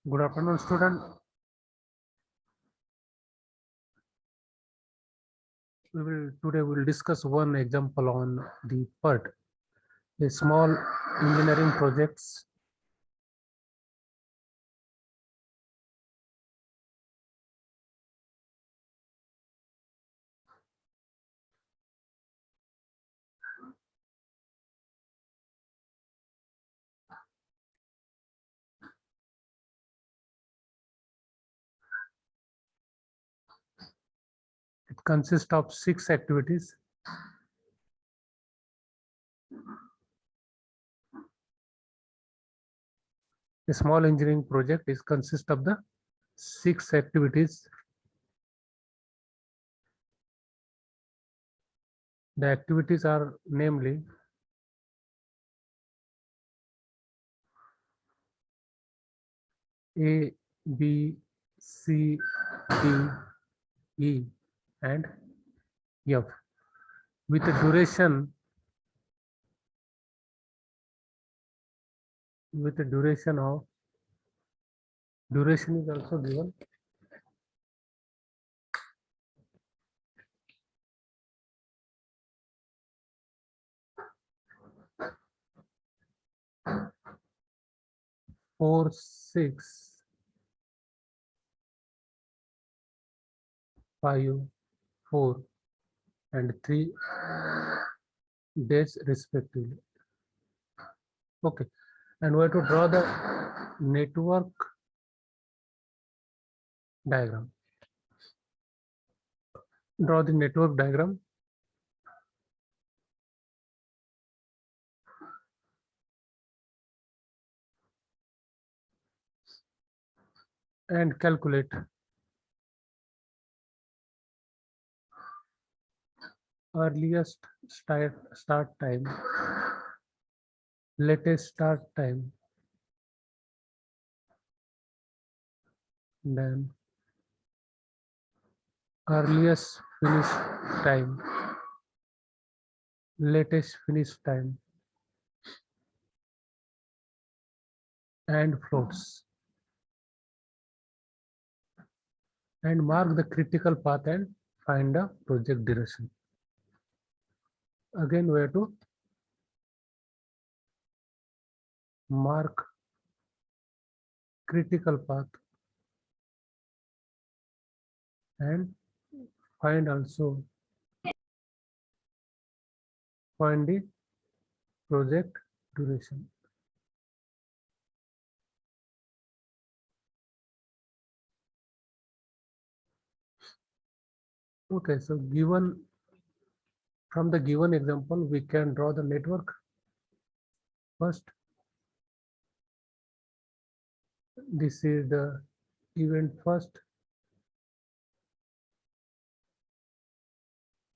Good afternoon, student. Today we will discuss one example on the PERT, a small engineering projects. It consists of 6 activities. A small engineering project is consist of the 6 activities. The activities are namely A, B, C, D, E, and F with a duration of duration is also given 4, 6, 5, 4, and 3 days respectively. Okay, and we have to draw the network diagram. Draw the network diagram. And calculate earliest start time, latest start time, then earliest finish time, latest finish time, and floats, and mark the critical path and find the project duration. Again, we have to mark critical path and find the project duration. Okay, so from the given example, we can draw the network. First, this is the event first,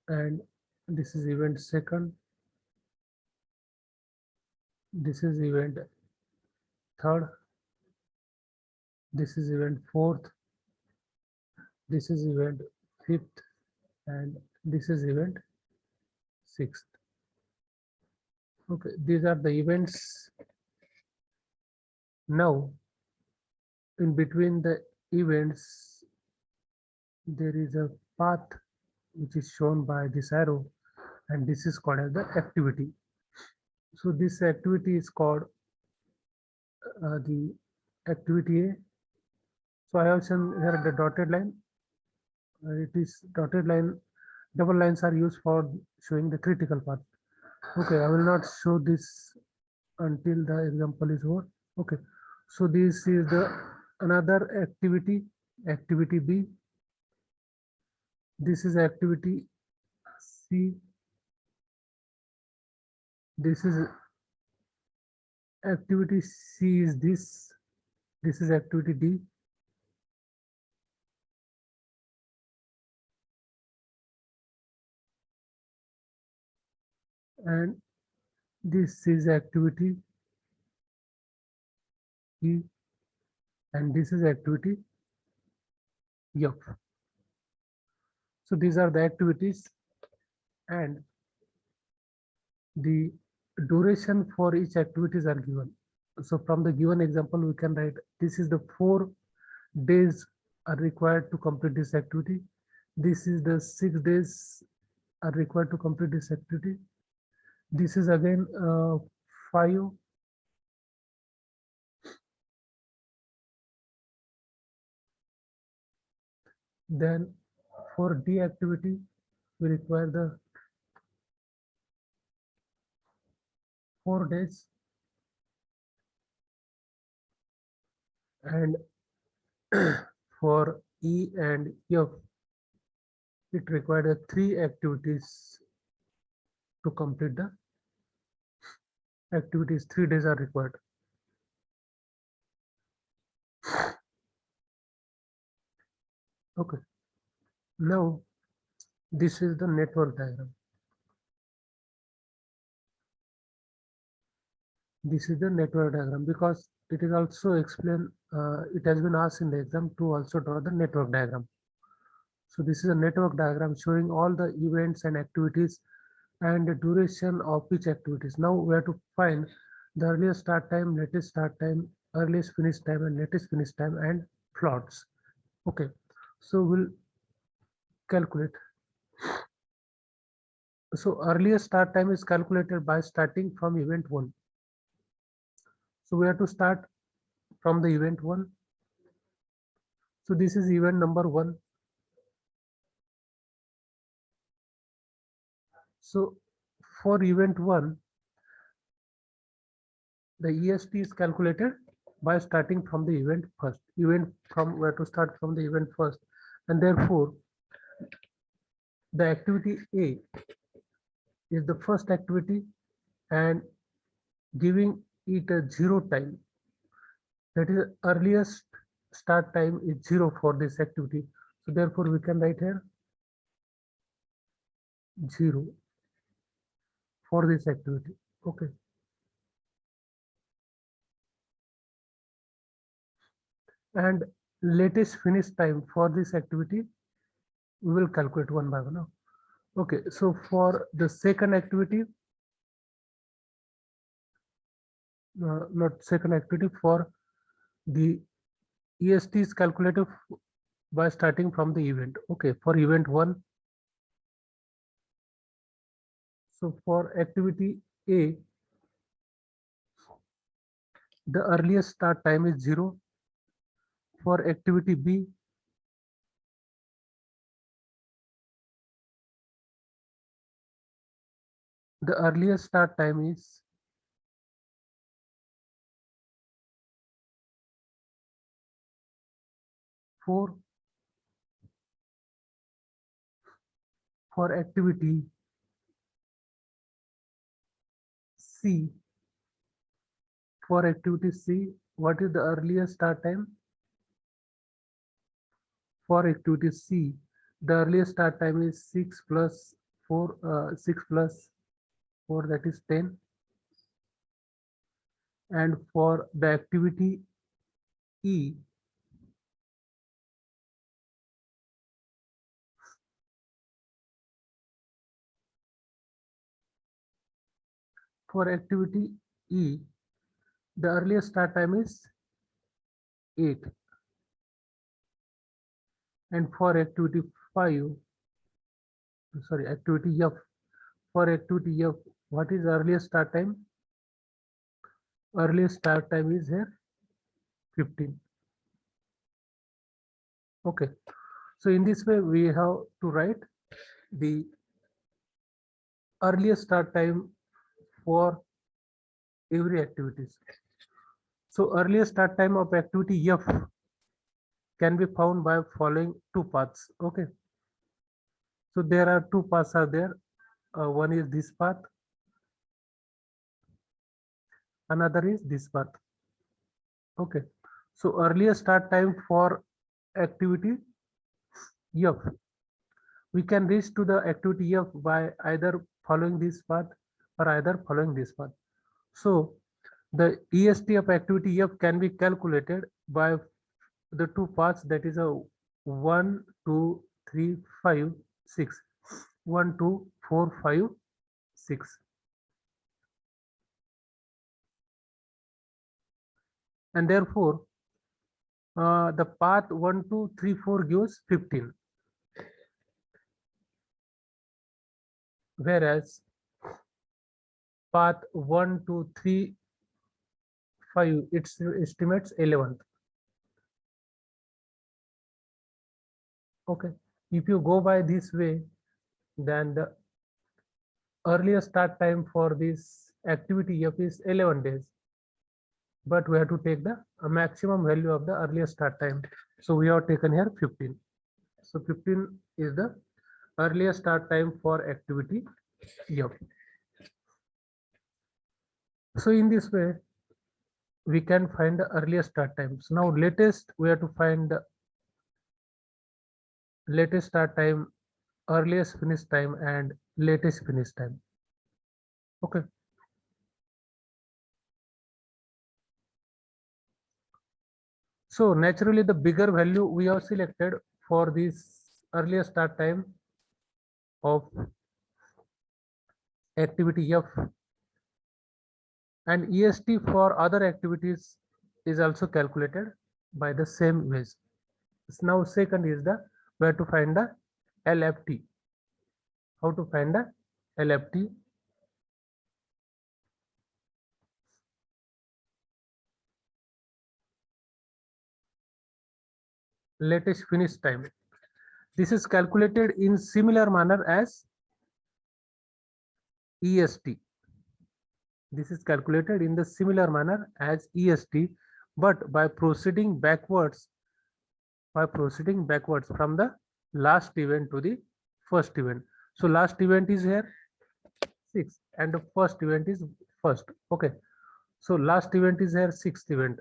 and this is event second, this is event third, this is event fourth, this is event fifth, and this is event sixth. Okay, these are the events. Now, in between the events, there is a path which is shown by this arrow, and this is called as the activity. So this activity is called the activity A. So I have shown here the dotted line. It is dotted line. Double lines are used for showing the critical path. Okay, I will not show this until the example is over. Okay, so this is the another activity, activity B. This is activity C. This is activity C is this. This is activity D. And this is activity E. And this is activity F. So these are the activities, and the duration for each activities are given. So from the given example, we can write this is the 4 days are required to complete this activity. This is the 6 days are required to complete this activity. This is again 5. Then for D activity, we require the 4 days, and for E and F, it required 3 activities to complete the activities. 3 days are required. Okay. Now this is the network diagram. This is the network diagram because it is also explained. It has been asked in the exam to also draw the network diagram. So this is a network diagram showing all the events and activities and the duration of each activities. Now we have to find the earliest start time, latest start time, earliest finish time, and latest finish time, and plots. Okay, so we'll calculate. So earliest start time is calculated by starting from event 1. So we have to start from the event 1. So this is event number 1. So for event 1, the EST is calculated by starting from the event first. Event from where to start from the event first, and therefore the activity A is the first activity and giving it a 0 time. That is earliest start time is 0 for this activity. So therefore we can write here 0 for this activity. Okay. And latest finish time for this activity, we will calculate one by one now. Okay, so for the second activity, not second activity, for the EST is calculated by starting from the event. Okay, for event 1. So for activity A, the earliest start time is 0. For activity B, the earliest start time is 4. For activity C, what is the earliest start time? For activity C, the earliest start time is 6 plus 4, 6 plus 4, that is 10. And for the activity E, the earliest start time is 8. And for activity 5, sorry, activity F, for activity F, what is earliest start time? Earliest start time is here 15. Okay, so in this way we have to write the earliest start time for every activities. So earliest start time of activity F can be found by following 2 paths. Okay, so there are 2 paths are there. One is this path, another is this path. Okay, so earliest start time for activity F, we can reach to the activity F by either following this path or either following this path. So the EST of activity F can be calculated by the 2 paths, that is a 1, 2, 3, 5, 6. 1, 2, 4, 5, 6. and therefore the path 1, 2, 3, 4 gives 15, whereas path 1, 2, 3, 5 it estimates 11th. Okay, if you go by this way, then the earliest start time for this activity F is 11 days, but we have to take the maximum value of the earliest start time. So we have taken here 15. So 15 is the earliest start time for activity F. So in this way, we can find the earliest start times. Now latest, we have to find the latest start time, earliest finish time, and latest finish time. Okay. So naturally, the bigger value we have selected for this earliest start time of activity F, and EST for other activities is also calculated by the same ways. Now second is the where to find the LFT. How to find the LFT? Latest finish time. This is calculated in similar manner as EST. This is calculated in the similar manner as EST, but by proceeding backwards from the last event to the first event. So last event is here 6 and the first event is first. Okay, so last event is here 6th event,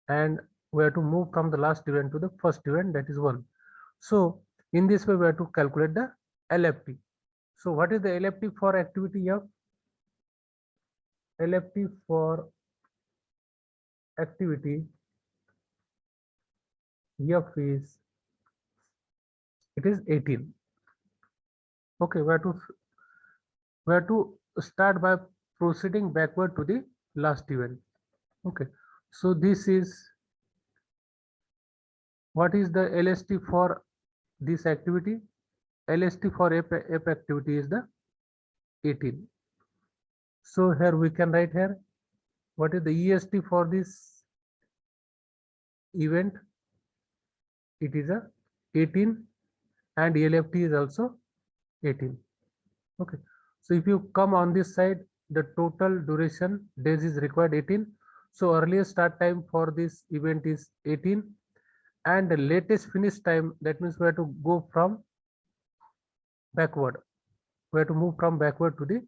and we have to move from the last event to the first event, that is 1. So in this way we have to calculate the LFT. So what is the LFT for activity F? LFT for activity F is, it is 18. Okay, we have to start by proceeding backward to the last event. Okay, so this is what is the LST for this activity. LST for F activity is the 18. So here we can write here what is the EST for this event. It is a 18 and LFT is also 18. Okay, so if you come on this side, the total duration days is required 18. So earliest start time for this event is 18, and the latest finish time, that means we have to go from backward. We have to move from backward to the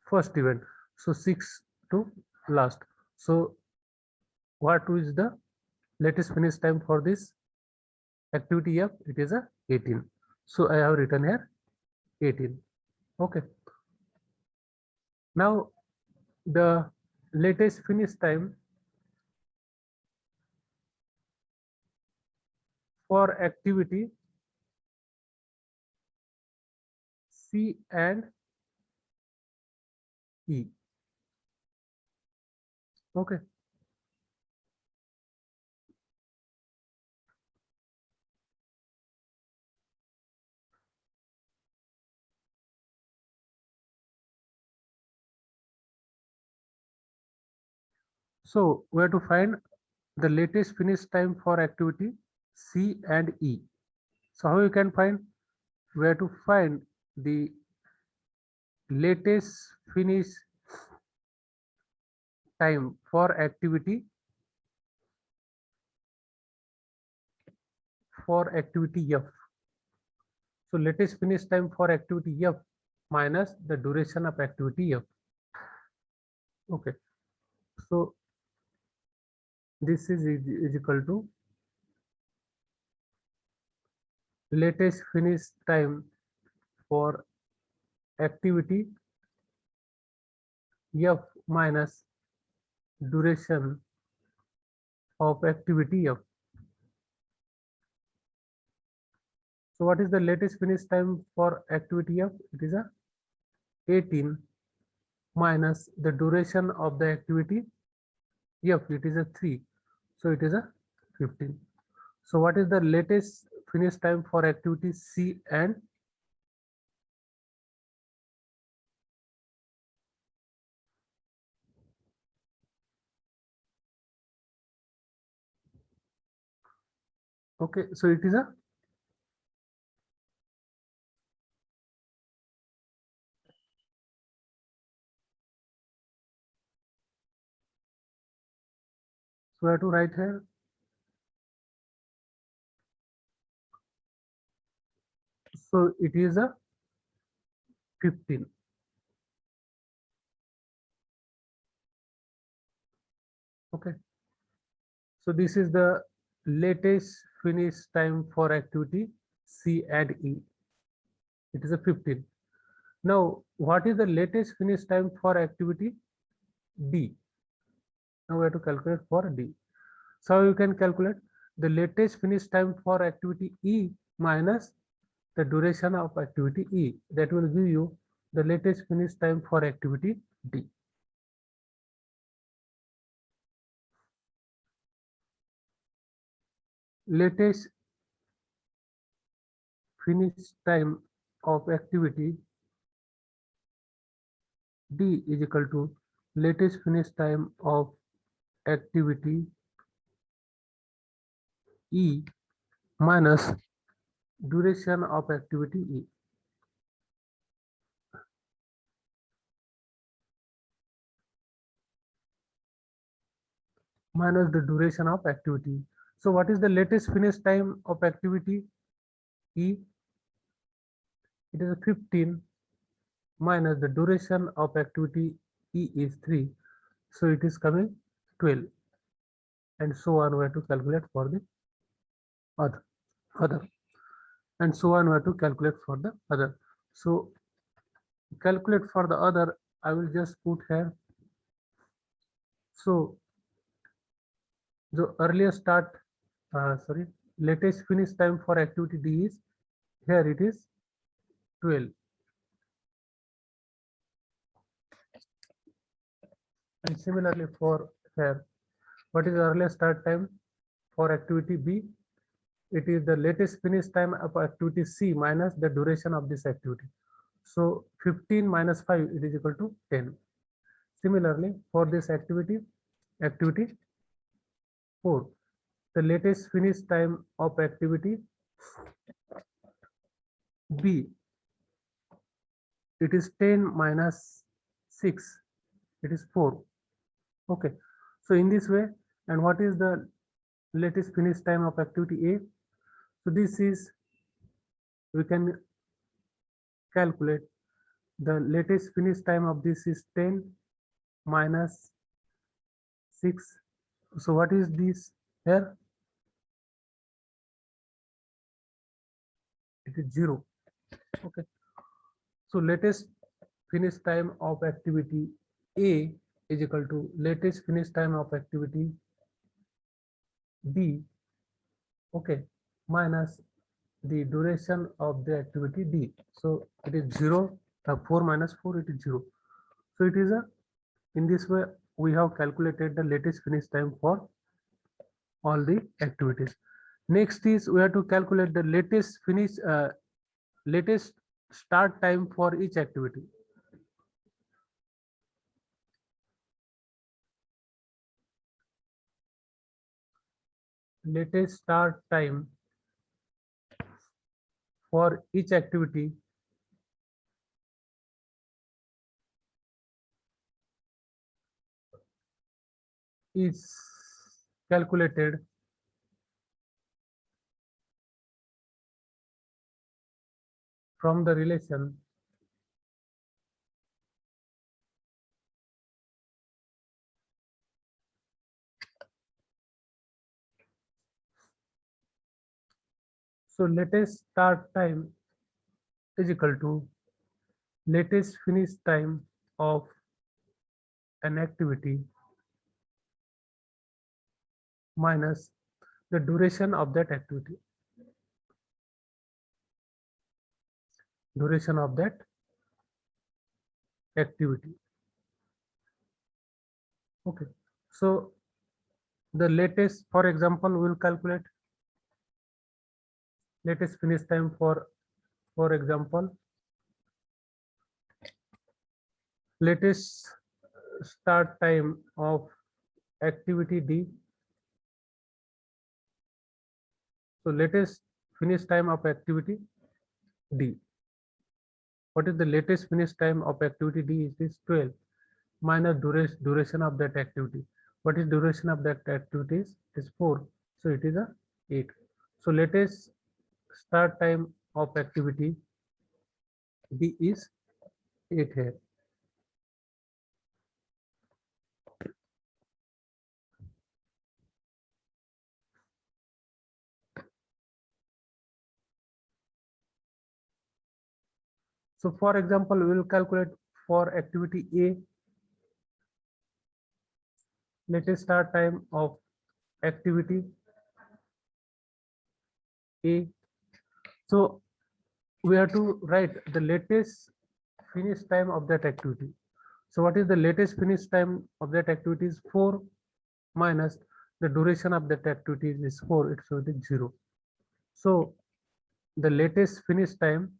first event. So 6 to last. So what is the latest finish time for this activity F? It is a 18. So I have written here 18. Okay. Now the latest finish time for activity C and E. Okay. So we have to find the latest finish time for activity C and E. So how you can find? We have to find the latest finish time for activity F. So latest finish time for activity F minus the duration of activity F. Okay. So this is equal to latest finish time for activity F minus duration of activity F. So what is the latest finish time for activity F? It is a 18 minus the duration of the activity F, it is a 3. So it is a 15. So what is the latest finish time for activity C and okay, so it is a so I have to write here. So it is a 15. Okay. So this is the latest finish time for activity C and E. It is a 15. Now, what is the latest finish time for activity D? Now we have to calculate for D. So you can calculate the latest finish time for activity E minus the duration of activity E. That will give you the latest finish time for activity D. Latest finish time of activity D is equal to latest finish time of activity E minus duration of activity E. Minus the duration of activity. So what is the latest finish time of activity E? It is 15 minus the duration of activity E is 3. So it is coming 12 and so on. We have to calculate for the other and so on. We have to calculate for the other. So calculate for the other. I will just put here. So the earliest start, sorry, latest finish time for activity D is here. It is 12. And similarly for here, what is the earliest start time for activity B? It is the latest finish time of activity C minus the duration of this activity. So 15 minus 5, it is equal to 10. Similarly, for this activity 4, the latest finish time of activity B, it is 10 minus 6, it is 4. Okay, so in this way, and what is the latest finish time of activity A? So this is, we can calculate the latest finish time of this is 10 minus 6. So what is this here? It is 0. Okay, so latest finish time of activity A is equal to latest finish time of activity B, okay, minus the duration of the activity D. So it is 0, 4 minus 4, it is 0. So it is a, in this way we have calculated the latest finish time for all the activities. Next is we have to calculate the latest start time for each activity. Latest start time for each activity is calculated from the relation so latest start time is equal to latest finish time of an activity minus the duration of that activity. Duration of that activity. Okay. So the latest, for example, we'll calculate latest finish time for example, latest start time of activity D. So latest finish time of activity D. What is the latest finish time of activity D? It is 12 minus duration of that activity. What is duration of that activity? Is 4. So it is a 8. So latest start time of activity D is 8 here. So for example, we will calculate for activity A, latest start time of activity A. So we have to write the latest finish time of that activity. So what is the latest finish time of that activity is 4 minus the duration of that activity is 4, it's so it is 0. So the latest finish time,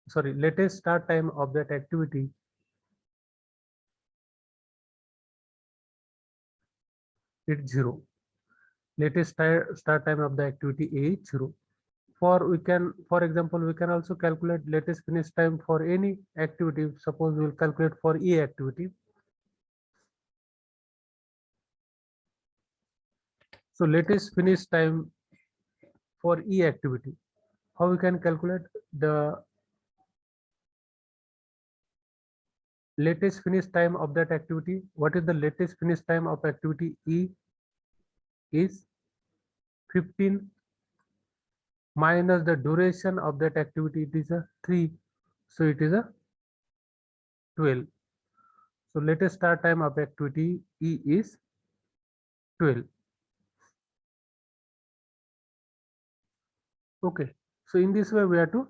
sorry, latest start time of that activity is 0. Latest start time of the activity A is 0. For we can, for example, we can also calculate latest finish time for any activity. Suppose we will calculate for E activity. So latest finish time for E activity. How we can calculate the latest finish time of that activity? What is the latest finish time of activity E is 15 minus the duration of that activity, it is a 3, so it is a 12. So latest start time of activity E is 12. Okay, so in this way we have to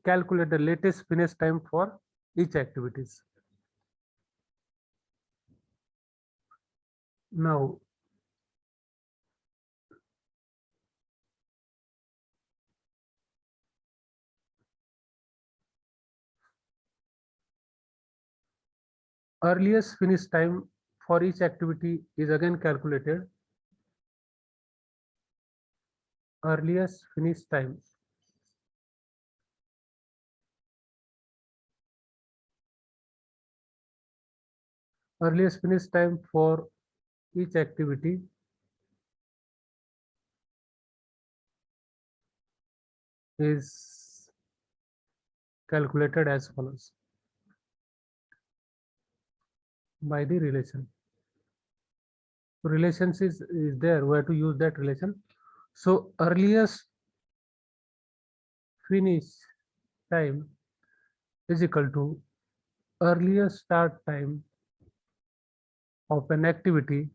calculate the latest finish time for each activities. Now earliest finish time for each activity is again calculated. Earliest finish time for each activity is calculated as follows by the relation. So relations is there, we have to use that relation. So earliest finish time is equal to earliest start time of an activity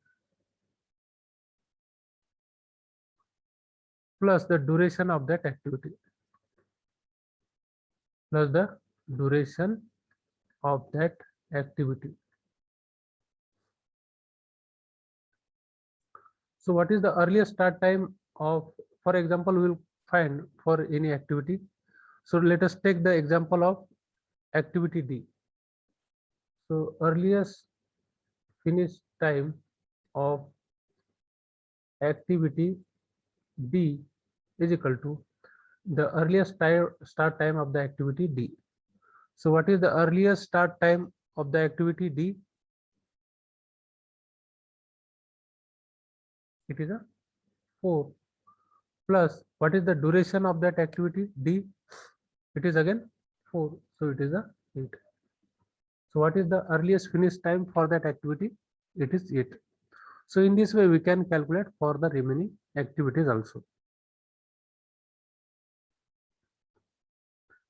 plus the duration of that activity, plus the duration of that activity. So what is the earliest start time of, for example, we will find for any activity. So let us take the example of activity D. So earliest finish time of activity D is equal to the earliest start time of the activity D. So what is the earliest start time of the activity D? It is a 4 plus what is the duration of that activity D? It is again 4, so it is a 8. So what is the earliest finish time for that activity? It is 8. So in this way we can calculate for the remaining activities also.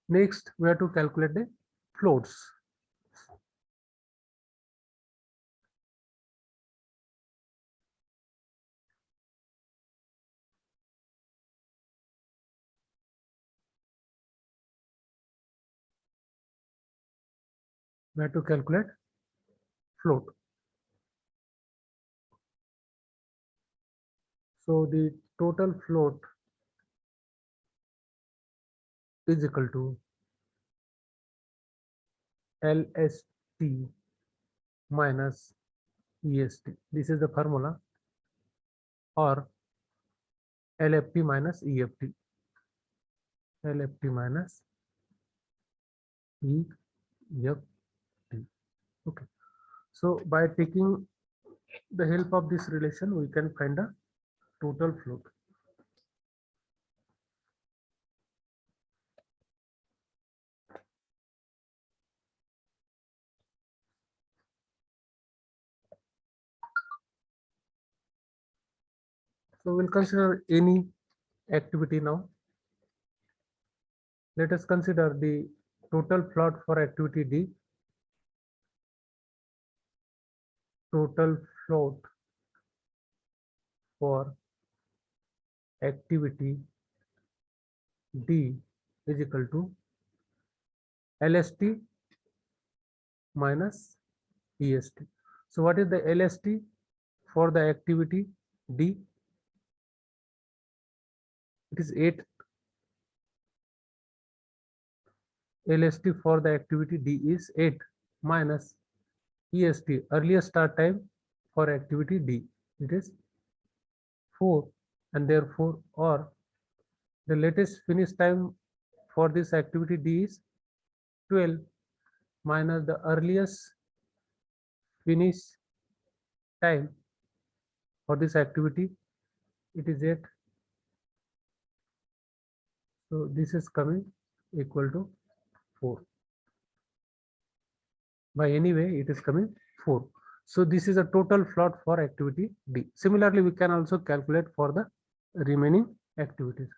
Next we have to calculate the floats. We have to calculate float. So the total float is equal to LST minus EST. This is the formula, or LFT minus EFT. LFT minus EFT. Okay. So by taking the help of this relation, we can find a total float. So we'll consider any activity now. Let us consider the total float for activity D. Total float for activity D is equal to LST minus EST. So what is the LST for the activity D? It is 8. LST for the activity D is 8 minus EST, earliest start time for activity D. It is 4, and therefore, or the latest finish time for this activity D is 12 minus the earliest finish time for this activity, it is 8. So this is coming equal to 4. By any way, it is coming 4. So this is a total float for activity D. Similarly, we can also calculate for the remaining activities.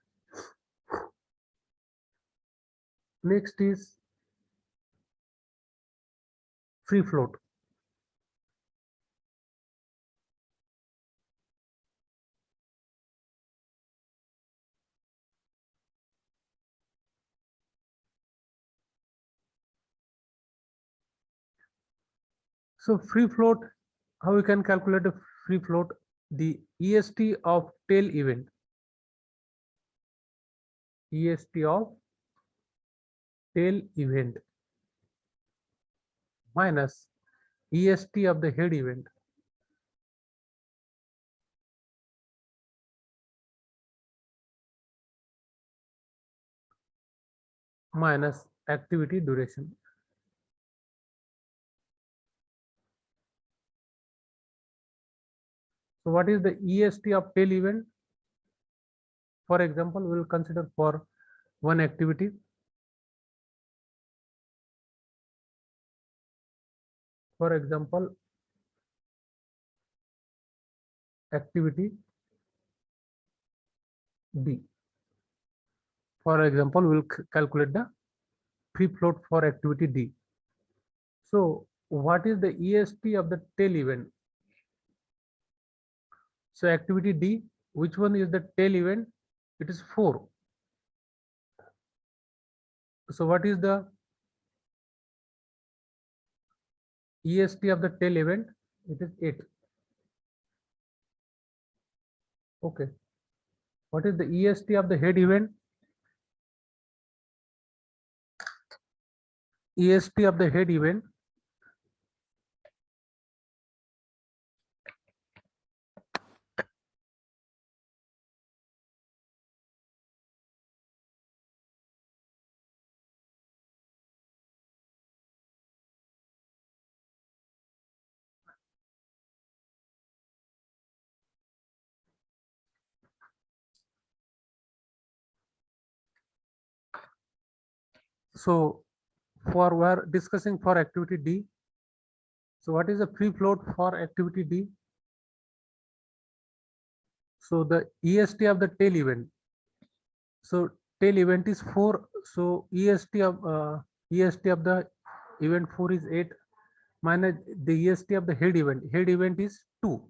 Next is free float. So free float, how we can calculate a free float? The EST of tail event. EST of tail event minus EST of the head event minus activity duration. So what is the EST of tail event? For example, we will consider for one activity. For example, activity D. For example, we will calculate the free float for activity D. So what is the EST of the tail event? So activity D, which one is the tail event? It is 4. So what is the EST of the tail event? It is 8. Okay. What is the EST of the head event? EST of the head event. So for we are discussing for activity D. So what is the free float for activity D? So the EST of the tail event. So tail event is 4. So EST of the event 4 is 8 minus the EST of the head event. Head event is 2.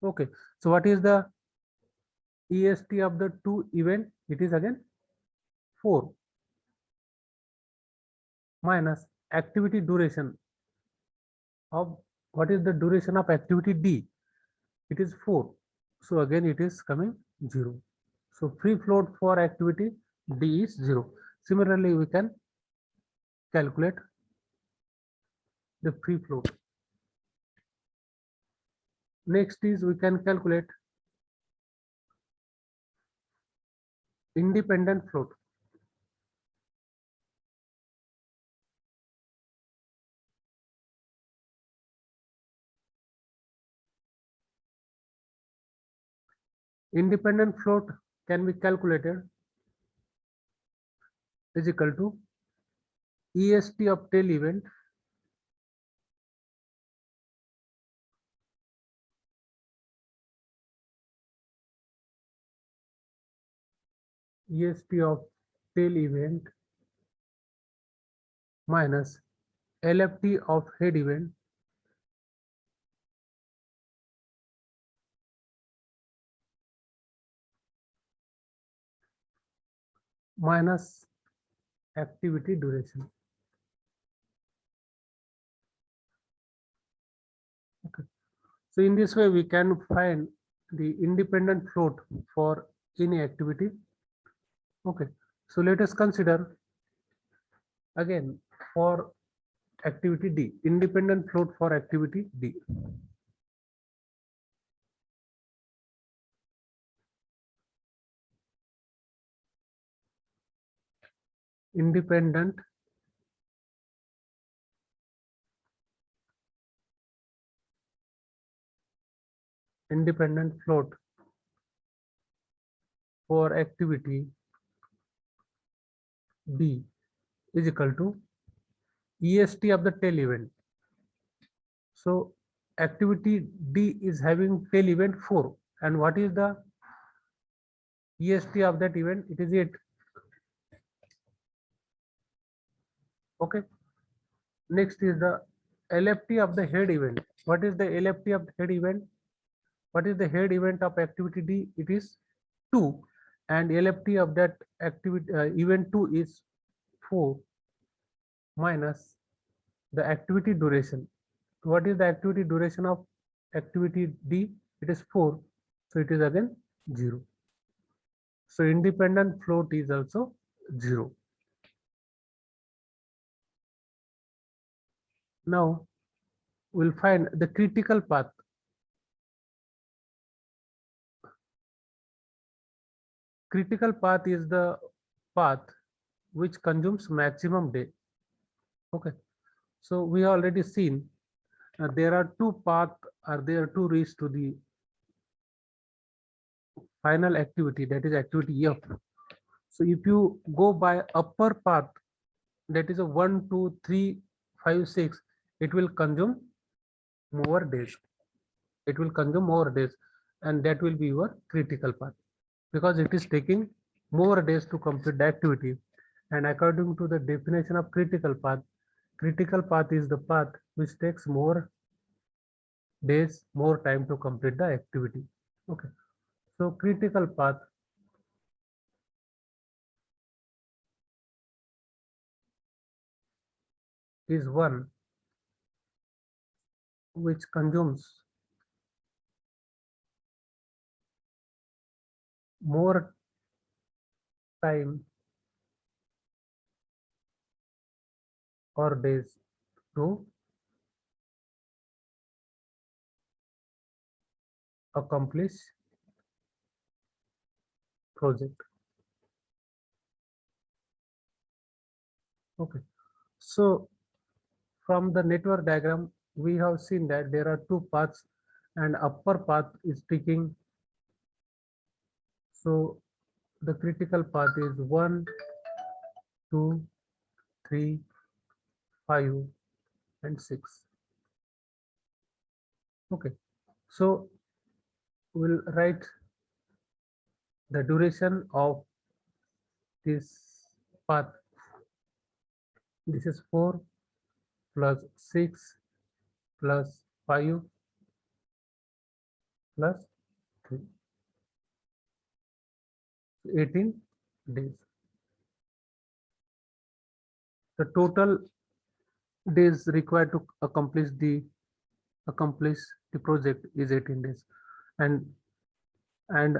Okay. So what is the EST of the 2 event? It is again 4 minus activity duration of, what is the duration of activity D? It is 4. So again it is coming 0. So free float for activity D is 0. Similarly, we can calculate the free float. Next is we can calculate independent float. Independent float can be calculated is equal to EST of tail event EST of tail event minus LFT of head event minus activity duration. Okay. So in this way, we can find the independent float for any activity. Okay. So let us consider again for activity D, independent float for activity D. Independent float for activity D is equal to EST of the tail event. So activity D is having tail event 4. And what is the EST of that event? It is 8. Okay. Next is the LFT of the head event. What is the LFT of the head event? What is the head event of activity D? It is 2. And LFT of that activity event 2 is 4 minus the activity duration. What is the activity duration of activity D? It is 4. So it is again 0. So independent float is also 0. Now we'll find the critical path. Critical path is the path which consumes maximum day. Okay. So we have already seen there are two paths, are there to reach to the final activity, that is activity F. So if you go by upper path, that is a 1, 2, 3, 5, 6, it will consume more days. It will consume more days, and that will be your critical path because it is taking more days to complete the activity. And according to the definition of critical path is the path which takes more days, more time to complete the activity. Okay. So critical path is one which consumes more time or days to accomplish project. Okay. So from the network diagram, we have seen that there are two paths and upper path is taking. So the critical path is 1, 2, 3, 5, and 6. Okay. So we'll write the duration of this path. This is 4 plus 6 plus 5 plus 3. 18 days. The total days required to accomplish the project is 18 days. And And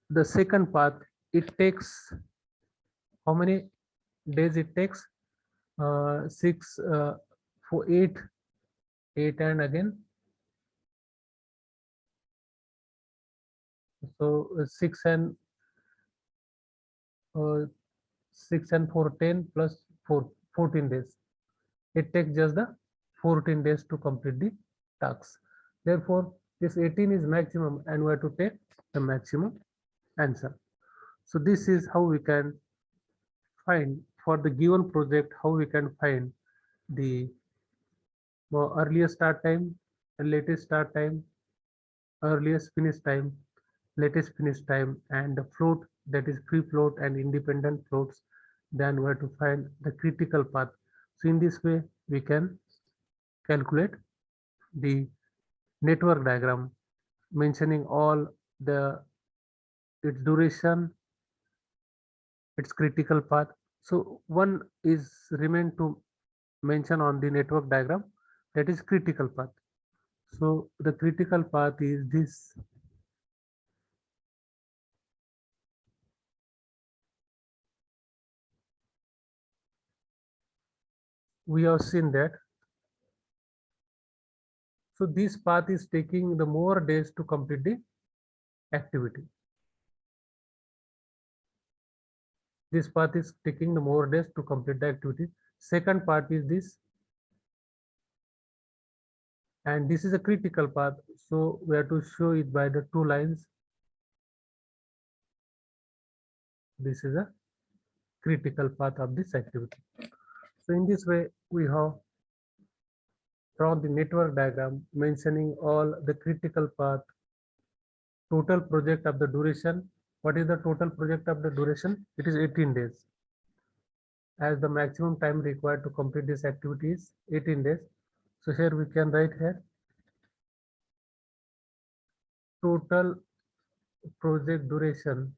the second path, it takes how many days it takes? 6 for 8 and again. So uh, 6 and 4 10 plus 4 14 days. It takes just the 14 days to complete the tasks. Therefore, this 18 is maximum and we have to take the maximum answer. So this is how we can find for the given project, how we can find the earliest start time, latest start time, earliest finish time, latest finish time, and the float, that is free float and independent floats. Then we have to find the critical path. So in this way, we can calculate the network diagram mentioning all the its duration, its critical path. So one is remain to mention on the network diagram, that is critical path. So the critical path is this. We have seen that. So this path is taking the more days to complete the activity. This path is taking the more days to complete the activity. Second part is this, and this is a critical path. So we have to show it by the 2 lines. This is a critical path of this activity. So in this way, we have drawn the network diagram mentioning all the critical path, total project of the duration. What is the total project of the duration? It is 18 days. As the maximum time required to complete this activity is 18 days. So here we can write here total project duration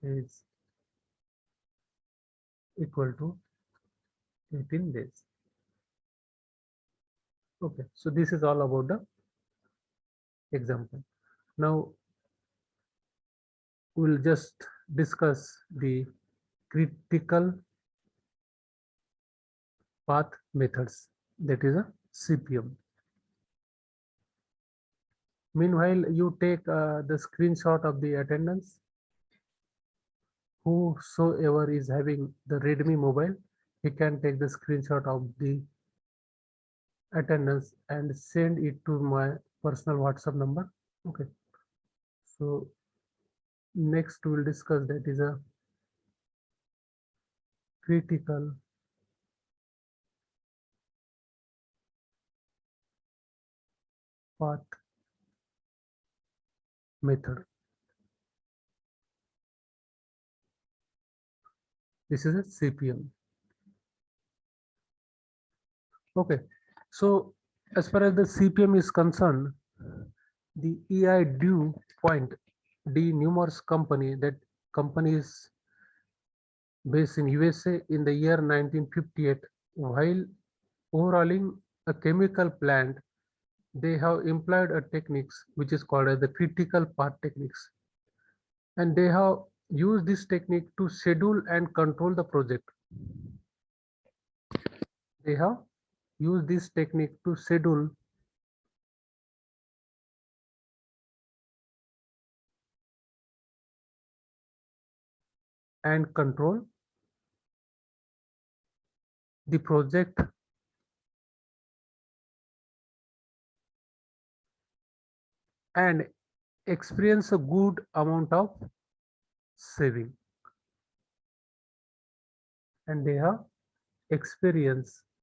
is equal to 18 days. Okay, so this is all about the example. Now we'll just discuss the critical path methods, that is a CPM. Meanwhile, you take the screenshot of the attendance. Whosoever is having the Redmi mobile, he can take the screenshot of the attendance and send it to my personal WhatsApp number. Okay. So next we will discuss, that is a critical path method. This is a CPM. Okay. So as far as the CPM is concerned, the EI Dew Point D Numerous company, that company is based in USA in the year 1958. While overhauling a chemical plant, they have employed a techniques which is called as the critical path techniques. And they have used this technique to schedule and control the project. They have used this technique to schedule and control the project and experience a good amount of saving. And they have experienced